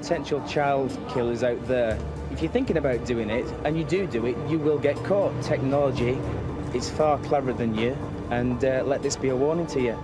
potential child killers out there, if you're thinking about doing it, and you do it, you will get caught. Technology is far cleverer than you, and let this be a warning to you.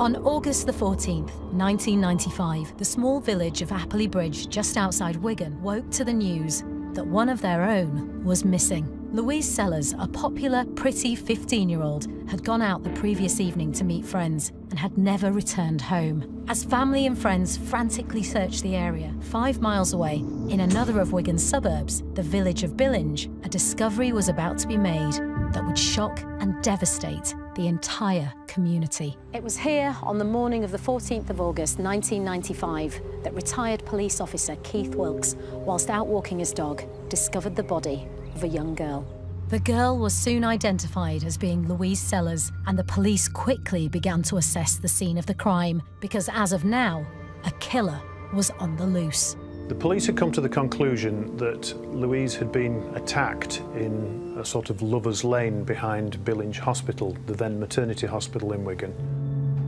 On August the 14th, 1995, the small village of Appley Bridge, just outside Wigan, woke to the news that one of their own was missing. Louise Sellers, a popular, pretty 15-year-old, had gone out the previous evening to meet friends and had never returned home. As family and friends frantically searched the area, 5 miles away, in another of Wigan's suburbs, the village of Billinge, a discovery was about to be made that would shock and devastate the entire community. It was here on the morning of the 14th of August 1995 that retired police officer Keith Wilkes, whilst out walking his dog, discovered the body of a young girl. The girl was soon identified as being Louise Sellers, and the police quickly began to assess the scene of the crime because, as of now, a killer was on the loose. The police had come to the conclusion that Louise had been attacked in a sort of lover's lane behind Billinge Hospital, the then maternity hospital in Wigan.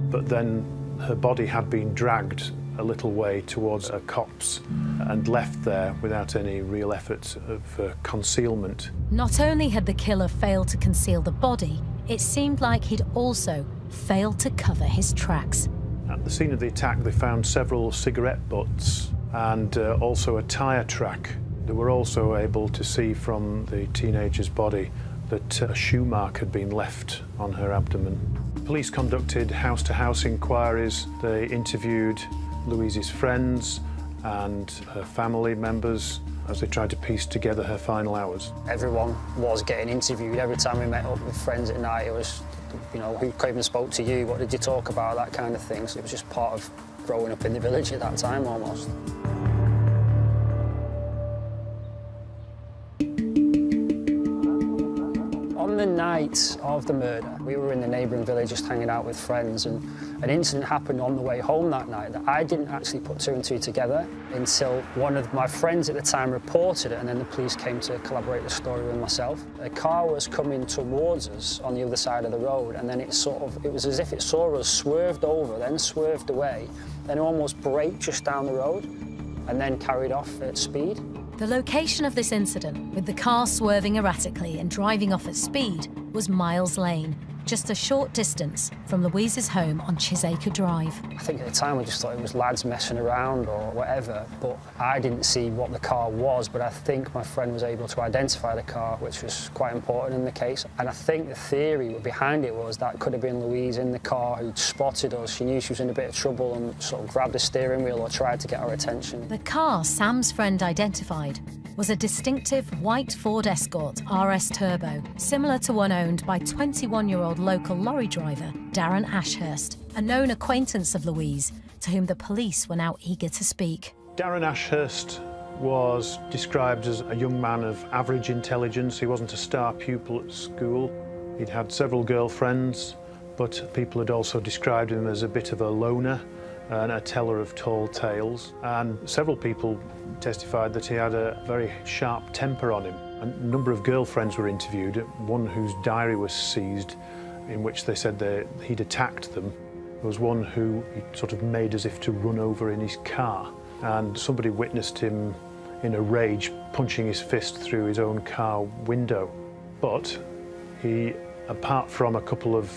But then her body had been dragged a little way towards a copse and left there without any real effort of concealment. Not only had the killer failed to conceal the body, it seemed like he'd also failed to cover his tracks. At the scene of the attack, they found several cigarette butts and also a tyre track. They were also able to see from the teenager's body that a shoe mark had been left on her abdomen. Police conducted house-to-house inquiries. They interviewed Louise's friends and her family members as they tried to piece together her final hours. Everyone was getting interviewed. Every time we met up with friends at night, it was, you know, who came and spoke to you, what did you talk about, that kind of thing. So it was just part of growing up in the village at that time, almost. On the night of the murder, we were in the neighbouring village just hanging out with friends, and an incident happened on the way home that night that I didn't actually put two and two together until one of my friends at the time reported it, and then the police came to collaborate the story with myself. A car was coming towards us on the other side of the road, and then it was as if it saw us, swerved over, then swerved away, then almost braked just down the road, and then carried off at speed. The location of this incident, with the car swerving erratically and driving off at speed, was Miles Lane, just a short distance from Louise's home on Chisacre Drive. I think at the time we just thought it was lads messing around or whatever, but I didn't see what the car was, but I think my friend was able to identify the car, which was quite important in the case. And I think the theory behind it was that could have been Louise in the car who'd spotted us. She knew she was in a bit of trouble and sort of grabbed the steering wheel or tried to get our attention. The car Sam's friend identified was a distinctive white Ford Escort RS Turbo, similar to one owned by 21-year-old local lorry driver Darren Ashurst, a known acquaintance of Louise, to whom the police were now eager to speak. Darren Ashurst was described as a young man of average intelligence. He wasn't a star pupil at school. He'd had several girlfriends, but people had also described him as a bit of a loner and a teller of tall tales. And several people testified that he had a very sharp temper on him. A number of girlfriends were interviewed, one whose diary was seized, in which they said that he'd attacked them. There was one who he sort of made as if to run over in his car, and somebody witnessed him in a rage punching his fist through his own car window. But he, apart from a couple of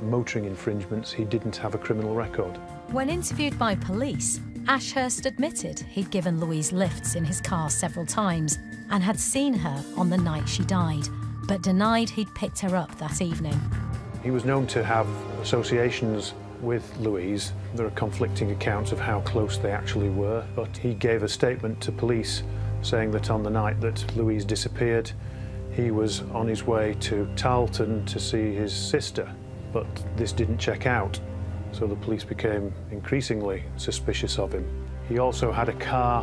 motoring infringements, he didn't have a criminal record. When interviewed by police, Ashurst admitted he'd given Louise lifts in his car several times and had seen her on the night she died, but denied he'd picked her up that evening. He was known to have associations with Louise. There are conflicting accounts of how close they actually were, but he gave a statement to police saying that on the night that Louise disappeared, he was on his way to Tarleton to see his sister, but this didn't check out. So the police became increasingly suspicious of him. He also had a car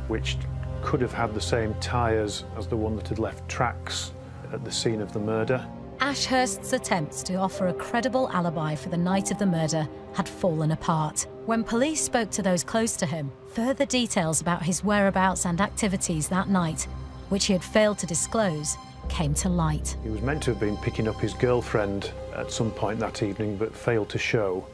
which could have had the same tyres as the one that had left tracks at the scene of the murder. Ashurst's attempts to offer a credible alibi for the night of the murder had fallen apart. When police spoke to those close to him, further details about his whereabouts and activities that night, which he had failed to disclose, came to light. He was meant to have been picking up his girlfriend at some point that evening, but failed to show.